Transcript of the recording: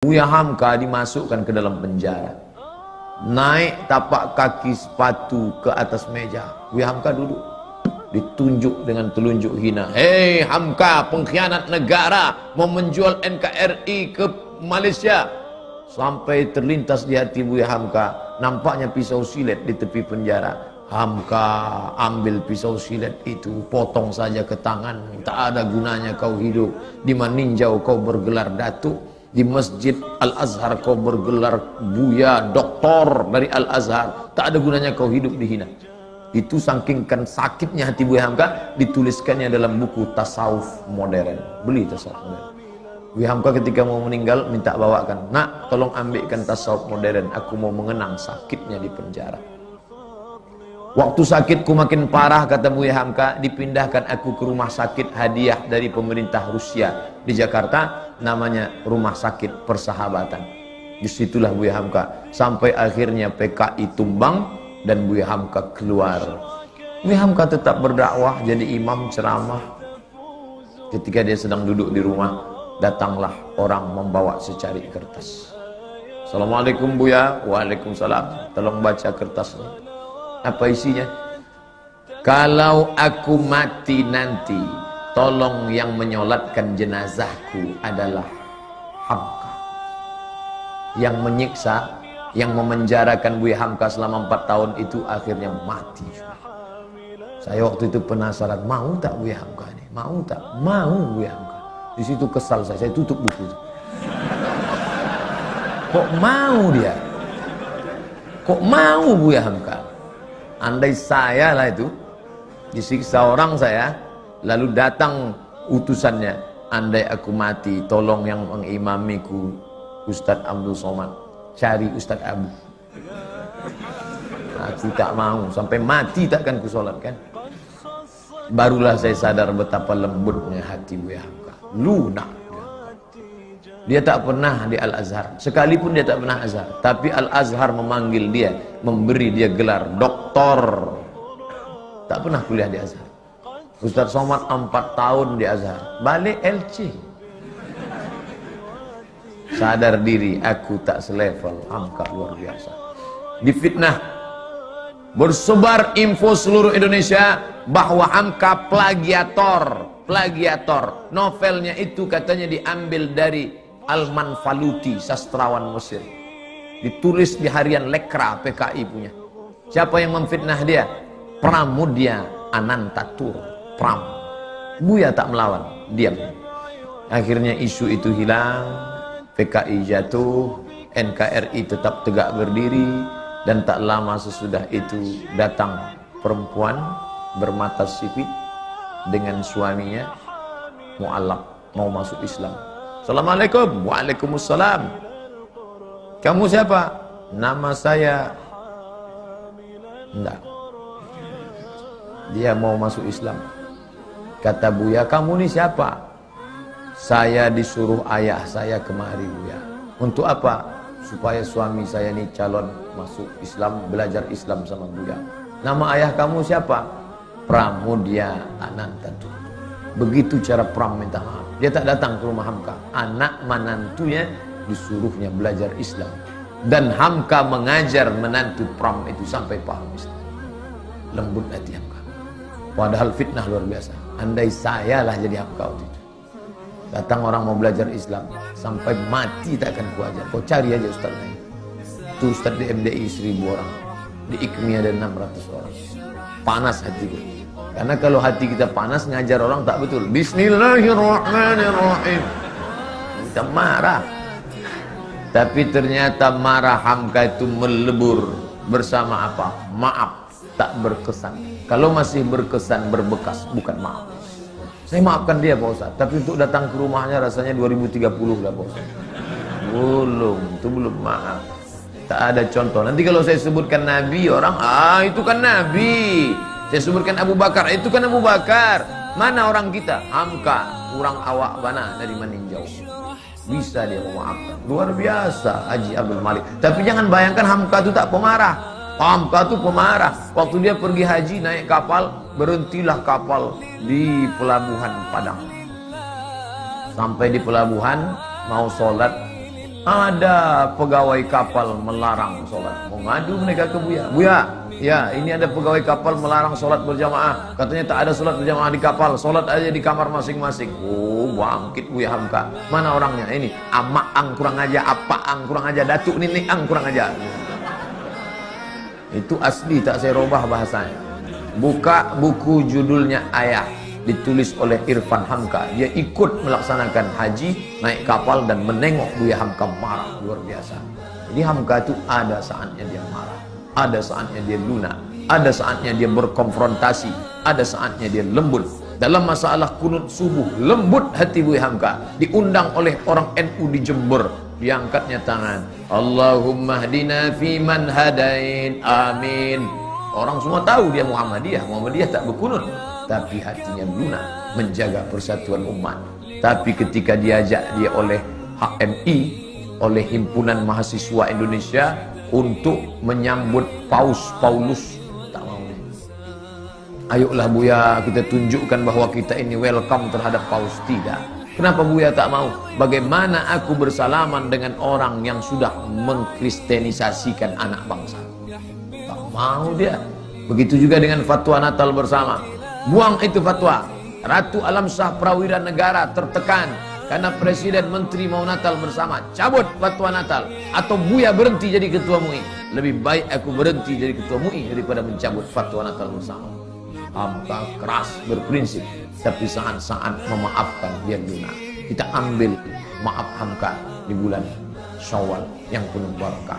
Buya Hamka dimasukkan ke dalam penjara. Naik tapak kaki sepatu ke atas meja. Buya Hamka duduk. Ditunjuk dengan telunjuk hina. Hei Hamka, pengkhianat negara, mau menjual NKRI ke Malaysia. Sampai terlintas di hati Buya Hamka, nampaknya pisau silet di tepi penjara. Hamka ambil pisau silet itu, potong saja ke tangan. Tak ada gunanya kau hidup. Di Maninjau kau bergelar datuk, di Masjid Al-Azhar kau bergelar buya, doktor dari Al-Azhar. Tak ada gunanya kau hidup dihina. Itu saking sakitnya hati Buya Hamka, dituliskannya dalam buku Tasawuf Modern. Beli Tasawuf Modern. Buya Hamka ketika mau meninggal minta bawakan, nak tolong ambilkan Tasawuf Modern, aku mau mengenang sakitnya di penjara. Waktu sakitku makin parah, kata Buya Hamka, dipindahkan aku ke rumah sakit hadiah dari pemerintah Rusia di Jakarta, namanya Rumah Sakit Persahabatan. Disitulah Buya Hamka sampai akhirnya PKI tumbang dan Buya Hamka keluar. Buya Hamka tetap berdakwah, jadi imam ceramah. Ketika dia sedang duduk di rumah, datanglah orang membawa secari kertas. Assalamualaikum Buya. Waalaikumsalam. Tolong baca kertasnya. Apa isinya? Kalau aku mati nanti, tolong yang menyolatkan jenazahku adalah Hamka. Yang menyiksa, yang memenjarakan Buya Hamka selama 4 tahun itu akhirnya mati. Saya waktu itu penasaran, mau tak Buya Hamka ini? Mau tak? Mau Buya Hamka. Di situ kesal saya tutup buku itu. Kok mau dia? Kok mau Buya Hamka? Andai saya lah itu disiksa orang saya, lalu datang utusannya, andai aku mati, tolong yang mengimamiku Ustadz Abdul Somad, cari Ustadz Abu. Aku tak mau, sampai mati takkan ku solatkan. Barulah saya sadar betapa lembutnya hati Buya Hamka, lunak. Dia tak pernah di Al-Azhar, sekalipun dia tak pernah Azhar, tapi Al-Azhar memanggil dia, memberi dia gelar doktor. Tak pernah kuliah di Azhar. Ustadz Somad 4 tahun di Azhar, balik LC. Sadar diri, aku tak selevel. Hamka luar biasa. Difitnah, bersebar info seluruh Indonesia bahwa Hamka plagiator. Novelnya itu katanya diambil dari Al-Manfaluti, sastrawan Mesir. Ditulis di harian Lekra PKI punya. Siapa yang memfitnah dia? Pramudia Anantatur, Pram. Buya tak melawan, diam. Akhirnya isu itu hilang, PKI jatuh, NKRI tetap tegak berdiri, dan tak lama sesudah itu datang perempuan bermata sipit dengan suaminya mu'alaf, mau masuk Islam. Assalamualaikum. Waalaikumsalam. Kamu siapa? Nama saya. Enggak. Dia mau masuk Islam. Kata Buya, kamu ni siapa? Saya disuruh ayah saya kemari Buya. Untuk apa? Supaya suami saya ni calon masuk Islam, belajar Islam sama Buya. Nama ayah kamu siapa? Pramudia Anantatur. Begitu cara Pram minta maaf. Dia tak datang ke rumah Hamka. Anak menantunya disuruhnya belajar Islam. Dan Hamka mengajar menantu Pram itu sampai paham Islam. Lembut hati Hamka. Padahal fitnah luar biasa. Andai saya lah jadi Hamka waktu itu. Datang orang mau belajar Islam, sampai mati tak akan kuajar. Kau cari aja ustaz lain. Itu ustaz di MDI 1000 orang. Di IKMI ada 600 orang. Panas hatiku. Karena kalau hati kita panas, ngajar orang tak betul. Bismillahirrahmanirrahim. Kita marah. Tapi ternyata marah Hamka itu melebur. Bersama apa? Maaf. Tak berkesan. Kalau masih berkesan, berbekas, bukan maaf. Saya maafkan dia Pak Ustaz. Tapi untuk datang ke rumahnya rasanya 2030 lah Pak Ustaz. Itu belum maaf. Tak ada contoh. Nanti kalau saya sebutkan Nabi, orang, itu kan Nabi. Saya sebutkan Abu Bakar, itu kan Abu Bakar. Mana orang kita? Hamka, kurang awak mana dari Maninjau. Bisa dia memaafkan. Luar biasa Haji Abdul Malik. Tapi jangan bayangkan Hamka itu tak pemarah. Hamka itu pemarah. Waktu dia pergi haji naik kapal, berhentilah kapal di pelabuhan Padang. Sampai di pelabuhan mau sholat, Ada pegawai kapal melarang sholat. Mau ngadu mereka ke Buya. Buya, ya ini ada pegawai kapal melarang sholat berjamaah. Katanya tak ada sholat berjamaah di kapal. Sholat aja di kamar masing-masing. Oh, bangkit Buya Hamka. Mana orangnya? Ini Amaang kurang aja, Apaang kurang aja, Datuk Niniang kurang aja. Itu asli, tak saya robah bahasanya. Buka buku judulnya Ayah, ditulis oleh Irfan Hamka. Dia ikut melaksanakan haji, naik kapal dan menengok Buya Hamka marah luar biasa. Jadi Hamka itu ada saatnya dia marah, ada saatnya dia lunak, ada saatnya dia berkonfrontasi, ada saatnya dia lembut. Dalam masalah kunut subuh, lembut hati Buya Hamka. Diundang oleh orang NU di Jember, diangkatnya tangan, Allahumma hdina fiman hadain, amin. Orang semua tahu dia Muhammadiyah tak berkunut, tapi hatinya lunak menjaga persatuan umat. Tapi ketika diajak dia oleh HMI, oleh Himpunan Mahasiswa Indonesia untuk menyambut Paus Paulus, tak mau. Ayolah Buya, kita tunjukkan bahwa kita ini welcome terhadap Paus. Tidak. Kenapa Buya tak mau? Bagaimana aku bersalaman dengan orang yang sudah mengkristenisasikan anak bangsa? Tak mau dia. Begitu juga dengan fatwa Natal bersama. Buang itu fatwa. Ratu Alamsyah Prawira Negara tertekan karena Presiden Menteri mau Natal bersama. Cabut fatwa Natal. Atau Buya berhenti jadi ketua MUI. Lebih baik aku berhenti jadi ketua MUI daripada mencabut fatwa Natal bersama. Hamka keras berprinsip, tapi saat-saat memaafkan dia lunak. Kita ambil maaf Hamka di bulan Syawal yang penuh barakah.